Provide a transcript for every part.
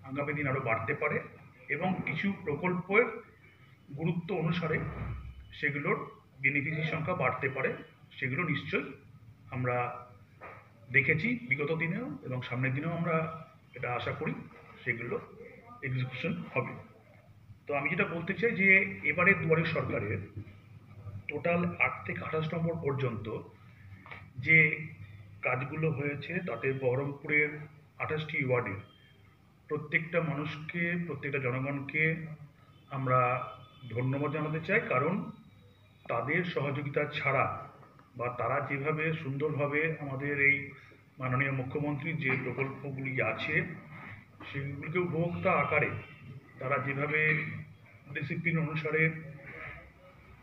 আগামী দিন আরও বাড়তে পারে এবং কিছু প্রকল্পের গুরুত্ব অনুসারে সেগুলোর বেনিফিশিয়ারি সংখ্যা বাড়তে পারে। সেগুলো নিশ্চয়ই আমরা দেখেছি বিগত দিনেও এবং সামনের দিনেও আমরা এটা আশা করি সেগুলো এক্সিকিউশন হবে। তো আমি যেটা বলতে চাই যে এবারে দুয়ারে সরকারের টোটাল 8 থেকে 28 নম্বর পর্যন্ত যে কাজগুলো হয়েছে তাতে বহরমপুরের 28টি ওয়ার্ডে প্রত্যেকটা মানুষকে, প্রত্যেকটা জনগণকে আমরা ধন্যবাদ জানাতে চাই, কারণ তাদের সহযোগিতা ছাড়া বা তারা যেভাবে সুন্দরভাবে আমাদের এই মাননীয় মুখ্যমন্ত্রীর যে প্রকল্পগুলি আছে সেগুলিকে উপভোক্তা আকারে তারা যেভাবে ডিসিপ্লিন অনুসারে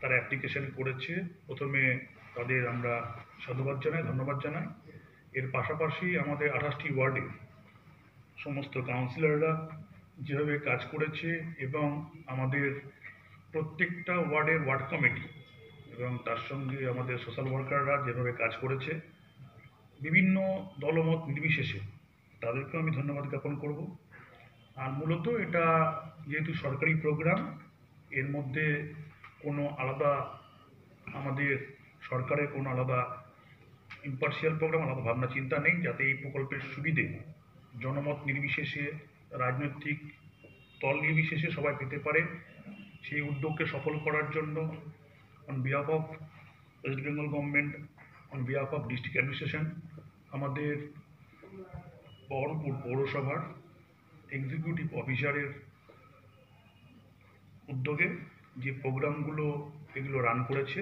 তারা অ্যাপ্লিকেশন করেছে, প্রথমে তাদের আমরা সাধুবাদ জানাই, ধন্যবাদ জানাই। এর পাশাপাশি আমাদের 28টি ওয়ার্ডে সমস্ত কাউন্সিলররা যেভাবে কাজ করেছে এবং আমাদের প্রত্যেকটা ওয়ার্ডের ওয়ার্ড কমিটি এবং তার সঙ্গে আমাদের সোশ্যাল ওয়ার্কাররা যেভাবে কাজ করেছে বিভিন্ন দলমত নির্বিশেষে, তাদেরকেও আমি ধন্যবাদ জ্ঞাপন করব। আর মূলত এটা যেহেতু সরকারি প্রোগ্রাম, এর মধ্যে কোনো আলাদা আমাদের সরকারের কোনো আলাদা ইম্পার্শিয়াল প্রোগ্রাম, আলাদা ভাবনা চিন্তা নেই, যাতে এই প্রকল্পের সুবিধে জনমত নির্বিশেষে, রাজনৈতিক দল নির্বিশেষে সবাই পেতে পারে। সেই উদ্যোগকে সফল করার জন্য on behalf of West Bengal government, on behalf of district administration, আমাদের বহরমপুর পৌরসভার এক্সিকিউটিভ অফিসারের উদ্যোগে যে প্রোগ্রামগুলো এগুলো রান করেছে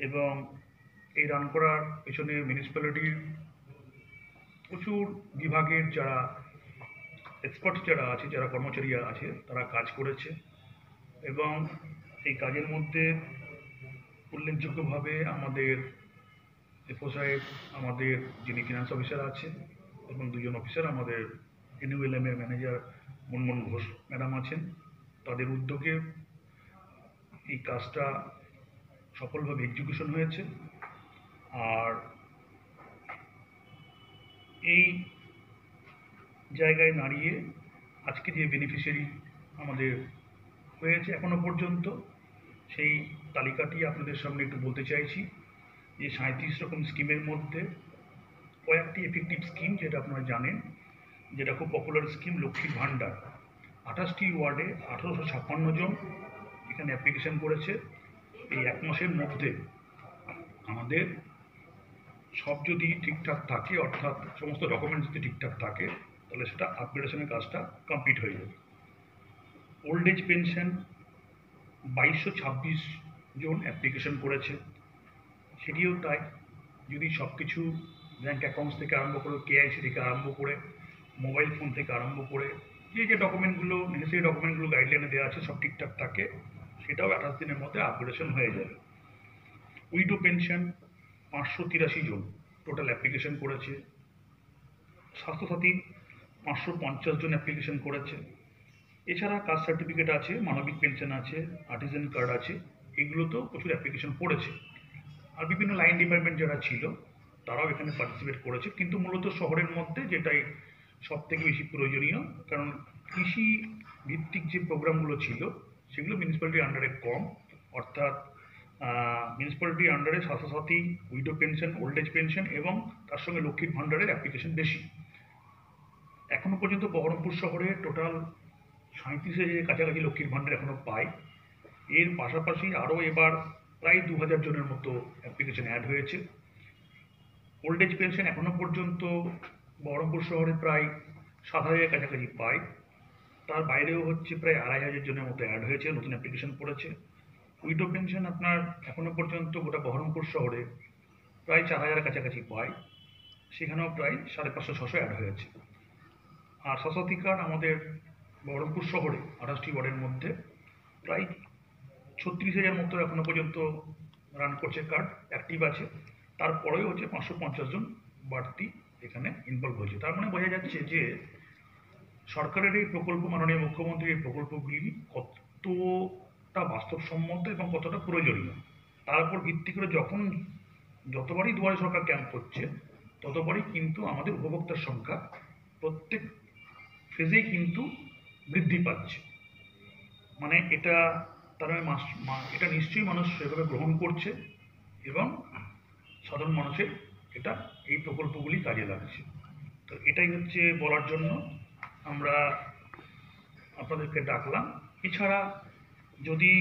এবং এই রান করার পেছনে মিউনিসিপ্যালিটির প্রচুর বিভাগের যারা এক্সপার্ট যারা আছে, যারা কর্মচারী আছে, তারা কাজ করেছে এবং এই কাজের মধ্যে উল্লেখযোগ্যভাবে আমাদের এফও সাহেব, আমাদের যিনি ফিনান্স অফিসার আছে এবং দুজন অফিসার, আমাদের এনইউএলএম এর ম্যানেজার মুনমুন ঘোষ ম্যাডাম আছেন, তাদের উদ্যোগে এই কাজটা সফলভাবে এক্সিকিউশন হয়েছে। আর এই জায়গায় দাঁড়িয়ে আজকে যে বেনিফিশিয়ারি আমাদের হয়েছে এখনো পর্যন্ত, সেই তালিকাটি আপনাদের সামনে একটু বলতে চাইছি। যে 37 রকম স্কিমের মধ্যে কয়েকটি এফেক্টিভ স্কিম যেটা আপনারা জানেন, যেটা খুব পপুলার স্কিম লক্ষ্মীর ভাণ্ডার। 28টি ওয়ার্ডে 1856 জন এখানে অ্যাপ্লিকেশন করেছে। এই এক মাসের মধ্যে আমাদের সব যদি ঠিকঠাক থাকে, অর্থাৎ সমস্ত ডকুমেন্টস যদি ঠিকঠাক থাকে, তাহলে সেটা আপগ্রেডেশনের কাজটা কমপ্লিট হয়ে যাবে। ওল্ড এজ পেনশন 2226 জন অ্যাপ্লিকেশন করেছে, সেটিও তাই। যদি সব কিছু ব্যাঙ্ক অ্যাকাউন্টস থেকে আরম্ভ করে, কেআইসি থেকে আরম্ভ করে, মোবাইল ফোন থেকে আরম্ভ করে যে যে ডকুমেন্টগুলো নেসেসারি ডকুমেন্টগুলো গাইডলাইনে দেওয়া আছে সব ঠিকঠাক থাকে, সেটাও 28 দিনের মধ্যে আপগ্রেডেশন হয়ে যাবে। উইডো পেনশন 583 জন টোটাল অ্যাপ্লিকেশন করেছে। স্বাস্থ্যসাথী 550 জন অ্যাপ্লিকেশন করেছে। এছাড়া কাস্ট সার্টিফিকেট আছে, মানবিক পেনশন আছে, আর্টিজান কার্ড আছে, এগুলোতেও প্রচুর অ্যাপ্লিকেশন পড়েছে। আর বিভিন্ন লাইন ডিপার্টমেন্ট যারা ছিল তারাও এখানে পার্টিসিপেট করেছে, কিন্তু মূলত শহরের মধ্যে যেটাই সব থেকে বেশি প্রয়োজনীয়, কারণ কৃষি ভিত্তিক যে প্রোগ্রামগুলো ছিল সেগুলো মিউনিসিপ্যালিটির আন্ডারে কম, অর্থাৎ মিউনিসিপ্যালিটির আন্ডারে Swasthya Sathi, widow pension, old age pension এবং তার সঙ্গে লক্ষ্মীর ভাণ্ডারের অ্যাপ্লিকেশন বেশি। এখনো পর্যন্ত বহরমপুর শহরে টোটাল 37,000 কাছাকাছি লক্ষ্মীর ভাণ্ডার এখনো পায়। এর পাশাপাশি আরও এবার প্রায় 2000 জনের মতো অ্যাপ্লিকেশন অ্যাড হয়েছে। ওল্ড এজ পেনশন এখনো পর্যন্ত বহরমপুর শহরে প্রায় 7,000 কাছাকাছি পায়। তার বাইরেও হচ্ছে প্রায় 2,500 জনের মতো অ্যাড হয়েছে, নতুন অ্যাপ্লিকেশন পড়েছে। উইডো পেনশন আপনার এখনো পর্যন্ত গোটা বহরমপুর শহরে প্রায় 4,000 কাছাকাছি পায়, সেখানেও প্রায় 550-600 অ্যাড হয়েছে। আর স্বাস্থ্যসাথী কার্ড আমাদের বহরমপুর শহরে 28টি ওয়ার্ডের মধ্যে প্রায় 36,000 মতো এখনো পর্যন্ত রান করছে, কার্ড অ্যাক্টিভ আছে। তারপরেও হচ্ছে 550 জন বাড়তি এখানে ইনভলভ হয়েছে। তার মানে বোঝা যাচ্ছে যে সরকারের এই প্রকল্প, মাননীয় মুখ্যমন্ত্রীর এই প্রকল্পগুলি কতটা বাস্তবসম্মত এবং কতটা প্রয়োজনীয়, তার উপর ভিত্তি করে যতবারই দুয়ারে সরকার ক্যাম্প করছে ততবারই কিন্তু আমাদের উপভোক্তার সংখ্যা প্রত্যেক ফেজেই কিন্তু বৃদ্ধি পাচ্ছে। মানে এটা তারা এটা নিশ্চয়ই মানুষ সেভাবে গ্রহণ করছে এবং সাধারণ মানুষের এটা এই প্রকল্পগুলি কাজে লাগছে। তো এটাই হচ্ছে বলার জন্য আমরা আপনাদেরকে ডাকলাম। এছাড়া যদি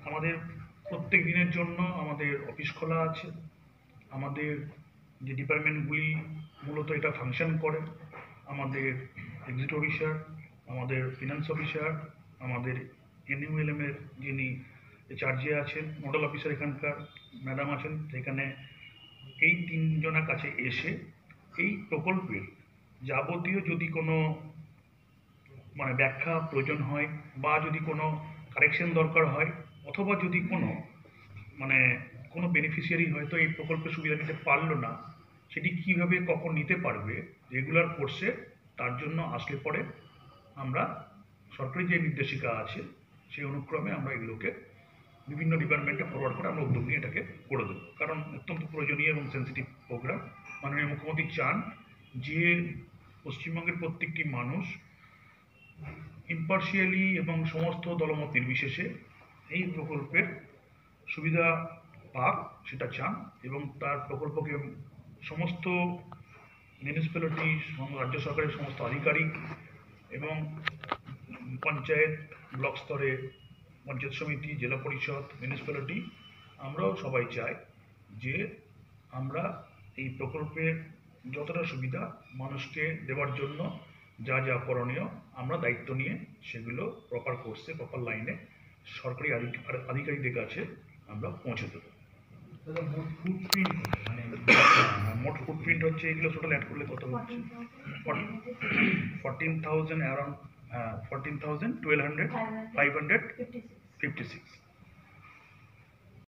আমাদের প্রত্যেক দিনের জন্য আমাদের অফিস খোলা আছে, আমাদের যে ডিপার্টমেন্টগুলি মূলত এটা ফাংশন করে, আমাদের এক্সিট অফিসার, আমাদের ফিনান্স অফিসার, আমাদের এনইউএলএম এর যিনি চার্জে আছেন, নোডাল অফিসার এখানকার ম্যাডাম আছেন, যেখানে এই তিনজনের কাছে এসে এই প্রকল্পের যাবতীয় যদি কোনো মানে ব্যাখ্যা প্রয়োজন হয় বা যদি কোনো কারেকশন দরকার হয় অথবা যদি কোনো মানে কোনো বেনিফিশিয়ারি হয়তো এই প্রকল্পের সুবিধা নিতে পারলো না, সেটি কিভাবে কখন নিতে পারবে রেগুলার কোর্সে, তার জন্য আসলে পরে আমরা সরকারি যে নির্দেশিকা আছে সেই অনুক্রমে আমরা এগুলোকে বিভিন্ন ডিপার্টমেন্টে ফরওয়ার্ড করে আমরা উদ্যোগ নিয়ে এটাকে করে দেবো। কারণ অত্যন্ত প্রয়োজনীয় এবং সেন্সিটিভ প্রোগ্রাম। মাননীয় মুখ্যমন্ত্রী চান যে পশ্চিমবঙ্গের প্রত্যেকটি মানুষ ইম্পার্শিয়ালি এবং সমস্ত দলমত নির্বিশেষে এই প্রকল্পের সুবিধা পাক, সেটা চান এবং তার প্রকল্পকে সমস্ত মিউনিসিপ্যালিটি, রাজ্য সরকারের সমস্ত আধিকারিক এবং পঞ্চায়েত, ব্লক স্তরে পঞ্চায়েত সমিতি, জেলা পরিষদ, মিউনিসিপ্যালিটি, আমরাও সবাই চাই যে আমরা এই প্রকল্পের যতটা সুবিধা মানুষকে দেওয়ার জন্য যা যা করণীয় আমরা দায়িত্ব নিয়ে সেগুলো প্রপার কোর্সে, প্রপার লাইনে সরকারি আধিকারিকদের কাছে আমরা পৌঁছে দেবো। মোট ফুটপ্রিন্ট হচ্ছে এগুলো টোটাল অ্যাড করলে কত হচ্ছে? 14,000 অ্যারাউন্ড 14,000 1200 556